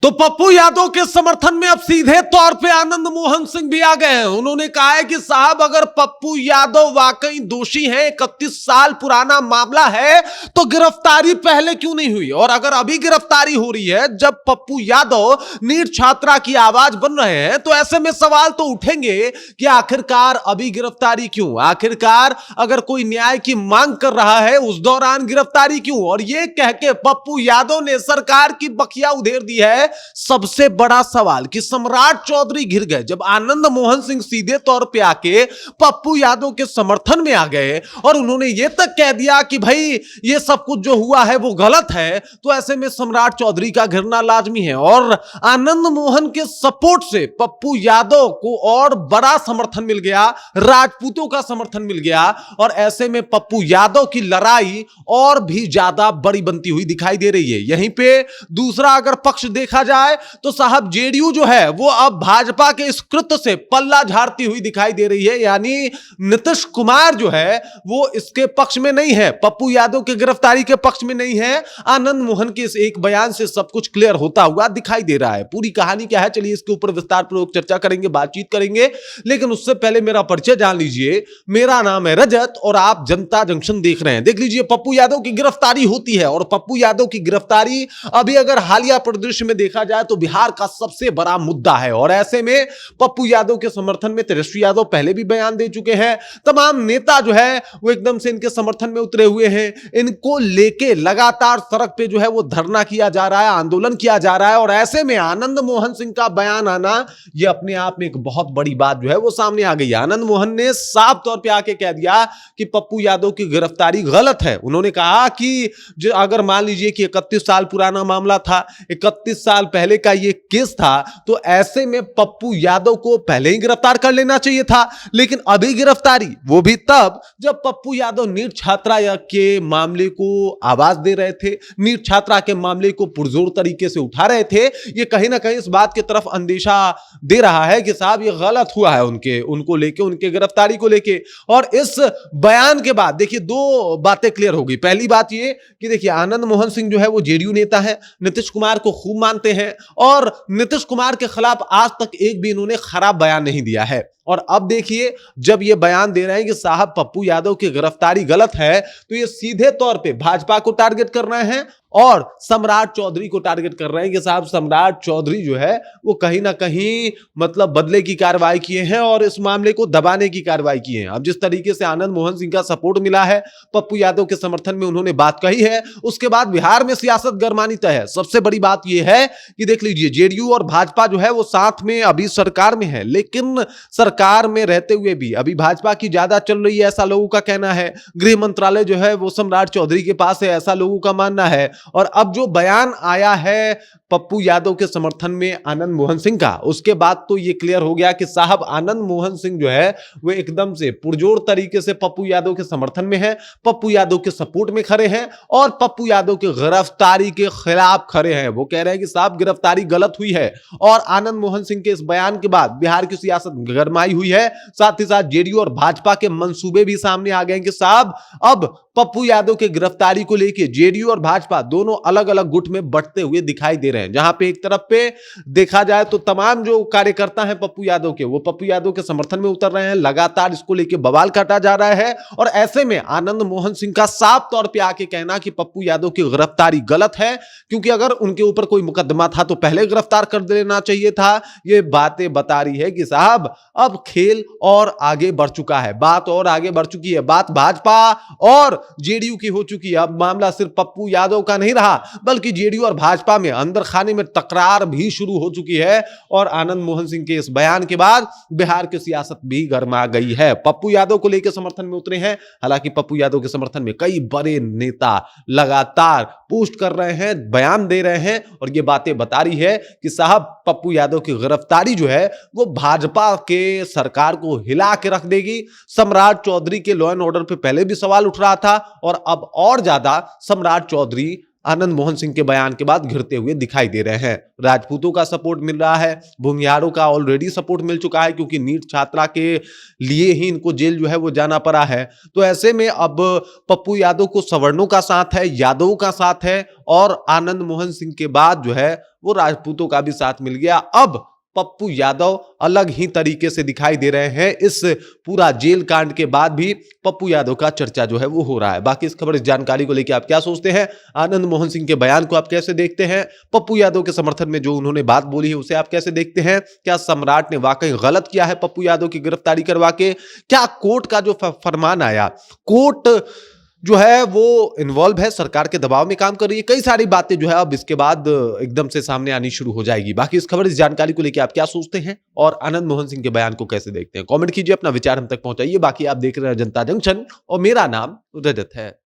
तो पप्पू यादव के समर्थन में अब सीधे तौर पे आनंद मोहन सिंह भी आ गए हैं। उन्होंने कहा है कि साहब अगर पप्पू यादव वाकई दोषी हैं, 31 साल पुराना मामला है, तो गिरफ्तारी पहले क्यों नहीं हुई? और अगर अभी गिरफ्तारी हो रही है जब पप्पू यादव नीट छात्रा की आवाज बन रहे हैं, तो ऐसे में सवाल तो उठेंगे कि आखिरकार अभी गिरफ्तारी क्यों? आखिरकार अगर कोई न्याय की मांग कर रहा है उस दौरान गिरफ्तारी क्यों? और यह कह के पप्पू यादव ने सरकार की बखिया उधेड़ दी है। सबसे बड़ा सवाल कि सम्राट चौधरी घिर गए जब आनंद मोहन सिंह सीधे तौर पे आके पप्पू यादव के समर्थन में आ गए और उन्होंने यह तक कह दिया कि भाई ये सब कुछ जो हुआ है वो गलत है, तो ऐसे में सम्राट चौधरी का घिरना लाजमी है। और आनंद मोहन के सपोर्ट से पप्पू यादव को और बड़ा समर्थन मिल गया, राजपूतों का समर्थन मिल गया, और ऐसे में पप्पू यादव की लड़ाई और भी ज्यादा बड़ी बनती हुई दिखाई दे रही है। यहीं पे दूसरा अगर पक्ष देखा जाए तो साहब जेडीयू जो है वो अब भाजपा के इस कृत्य से पल्ला झाड़ती हुई दिखाई दे रही है। यानी नीतीश कुमार जो है वो इसके पक्ष में नहीं है, पप्पू यादव की गिरफ्तारी के पक्ष में नहीं है। आनंद मोहन के इस एक बयान से सब कुछ क्लियर होता हुआ दिखाई दे रहा है। पूरी कहानी क्या है, चलिए इसके ऊपर विस्तार पूर्वक चर्चा करेंगे, बातचीत करेंगे, लेकिन उससे पहले मेरा परिचय जान लीजिए। मेरा नाम है रजत और आप जनता जंक्शन देख रहे हैं। देख लीजिए, पप्पू यादव की गिरफ्तारी होती है और पप्पू यादव की गिरफ्तारी अभी अगर हालिया परिदृश्य में देखा जाए तो बिहार का सबसे बड़ा मुद्दा है। और ऐसे में पप्पू यादव के समर्थन में तेजस्वी यादव पहले भी बयान दे चुके हैं, तमाम नेता जो है वो एकदम से इनके समर्थन में उतरे हुए हैं। इनको लेके लगातार सड़क पे जो है वो धरना किया जा रहा है, आंदोलन किया जा रहा है। और ऐसे में आनंद मोहन सिंह का बयान आना ये अपने आप में एक बहुत बड़ी बात जो है वो सामने आ गई। आनंद मोहन ने साफ तौर पे आके कह दिया कि पप्पू यादव की गिरफ्तारी गलत है। उन्होंने कहा कि जो अगर मान लीजिए कि 31 साल पुराना मामला था, 31 साल पहले का ये केस था, तो ऐसे में पप्पू यादव को पहले ही गिरफ्तार कर लेना चाहिए था। लेकिन अभी गिरफ्तारी वो भी तब जब पप्पू यादव नीट छात्रा के मामले को आवाज दे रहे थे, नीट छात्रा के मामले को पुरजोर तरीके से उठा रहे थे। ये कहीं ना कहीं इस बात की तरफ अंदेशा दे रहा है कि साहब ये गलत हुआ है उनको लेके, उनके गिरफ्तारी को लेके। और इस बयान के बाद देखिए दो बातें क्लियर हो गई। पहली बात ये कि देखिए आनंद मोहन सिंह जो है वो जेडीयू नेता है, नीतीश कुमार को खूब मानते हैं और नीतीश कुमार के खिलाफ आज तक एक भी इन्होंने खराब बयान नहीं दिया है। और अब देखिए जब ये बयान दे रहे हैं कि साहब पप्पू यादव की गिरफ्तारी गलत है, तो ये सीधे तौर पे भाजपा को टारगेट कर रहे हैं और सम्राट चौधरी को टारगेट कर रहे हैं कि साहब सम्राट चौधरी जो है वो कहीं ना कहीं मतलब बदले की कार्रवाई किए हैं और इस मामले को दबाने की कार्रवाई की है। अब जिस तरीके से आनंद मोहन सिंह का सपोर्ट मिला है, पप्पू यादव के समर्थन में उन्होंने बात कही है, उसके बाद बिहार में सियासत गरमानी तय है। सबसे बड़ी बात यह है कि देख लीजिए जेडीयू और भाजपा जो है वो साथ में अभी सरकार में है, लेकिन सरकार में रहते हुए भी अभी भाजपा की ज्यादा चल रही है, ऐसा लोगों का कहना है। गृह मंत्रालय जो है वो सम्राट चौधरी के पास है, ऐसा लोगों का मानना है। और अब जो बयान आया है पप्पू यादव के समर्थन में आनंद मोहन सिंह का, उसके बाद तो ये क्लियर हो गया कि साहब आनंद मोहन सिंह जो है वो एकदम से पुरजोर तरीके से पप्पू यादव के समर्थन में है, पप्पू यादव के सपोर्ट में खड़े हैं और पप्पू यादव की गिरफ्तारी के खिलाफ खड़े हैं। वो कह रहे हैं कि साहब गिरफ्तारी गलत हुई है। और आनंद मोहन सिंह के इस बयान के बाद बिहार की सियासत गरमाई हुई है। साथ ही साथ जेडीयू और भाजपा के मंसूबे भी सामने आ गए कि साहब अब पप्पू यादव के गिरफ्तारी को लेकर जेडीयू और भाजपा दोनों अलग अलग गुट में बंटते हुए दिखाई दे रहे हैं। जहां पे एक तरफ पे देखा जाए तो तमाम जो कार्यकर्ता हैं पप्पू यादव के, वो पप्पू यादव के समर्थन में उतर रहे हैं, लगातार इसको लेकर बवाल काटा जा रहा है। और ऐसे में आनंद मोहन सिंह का साफ तौर पे आके कहना कि पप्पू यादव की गिरफ्तारी गलत है, क्योंकि अगर उनके ऊपर कोई मुकदमा था तो पहले गिरफ्तार कर देना चाहिए था। ये बातें बता रही है कि साहब अब खेल और आगे बढ़ चुका है, बात और आगे बढ़ चुकी है, बात भाजपा और जेडीयू की हो चुकी है। अब मामला सिर्फ पप्पू यादव का नहीं रहा, बल्कि जेडीयू और भाजपा में अंदर खाने में तकरार भी शुरू हो चुकी है। और आनंद मोहन सिंह के इस बयान के बाद बिहार की सियासत भी गर्मा गई है। पप्पू यादव को लेकर समर्थन में उतरे हैं, हालांकि पप्पू यादव के समर्थन में कई बड़े नेता लगातार पोस्ट कर रहे हैं, बयान दे रहे हैं और ये बातें बता रही है कि साहब पप्पू यादव की गिरफ्तारी जो है वो भाजपा के सरकार को हिला के रख देगी। सम्राट चौधरी के लॉ एंड ऑर्डर पे पहले भी सवाल उठ रहा था और अब और ज्यादा सम्राट चौधरी आनंद मोहन सिंह के बयान के बाद घिरते हुए दिखाई दे रहे हैं। राजपूतों का सपोर्ट मिल रहा है, भूमिहारों का ऑलरेडी सपोर्ट मिल चुका है, क्योंकि नीट छात्रा के लिए ही इनको जेल जो है वो जाना पड़ा है। तो ऐसे में अब पप्पू यादव को सवर्णों का साथ है, यादवों का साथ है और आनंद मोहन सिंह के बाद जो है वो राजपूतों का भी साथ मिल गया। अब पप्पू यादव अलग ही तरीके से दिखाई दे रहे हैं। इस पूरा जेल कांड के बाद भी पप्पू यादव का चर्चा जो है वो हो रहा है। बाकी इस खबर, इस जानकारी को लेकर आप क्या सोचते हैं? आनंद मोहन सिंह के बयान को आप कैसे देखते हैं? पप्पू यादव के समर्थन में जो उन्होंने बात बोली है उसे आप कैसे देखते हैं? क्या सम्राट ने वाकई गलत किया है पप्पू यादव की गिरफ्तारी करवा के? क्या कोर्ट का जो फरमान आया, कोर्ट जो है वो इन्वॉल्व है, सरकार के दबाव में काम कर रही है, कई सारी बातें जो है अब इसके बाद एकदम से सामने आनी शुरू हो जाएगी। बाकी इस खबर, इस जानकारी को लेकर आप क्या सोचते हैं और आनंद मोहन सिंह के बयान को कैसे देखते हैं? कमेंट कीजिए, अपना विचार हम तक पहुंचाइए। बाकी आप देख रहे हैं जनता जंक्शन और मेरा नाम रजत है।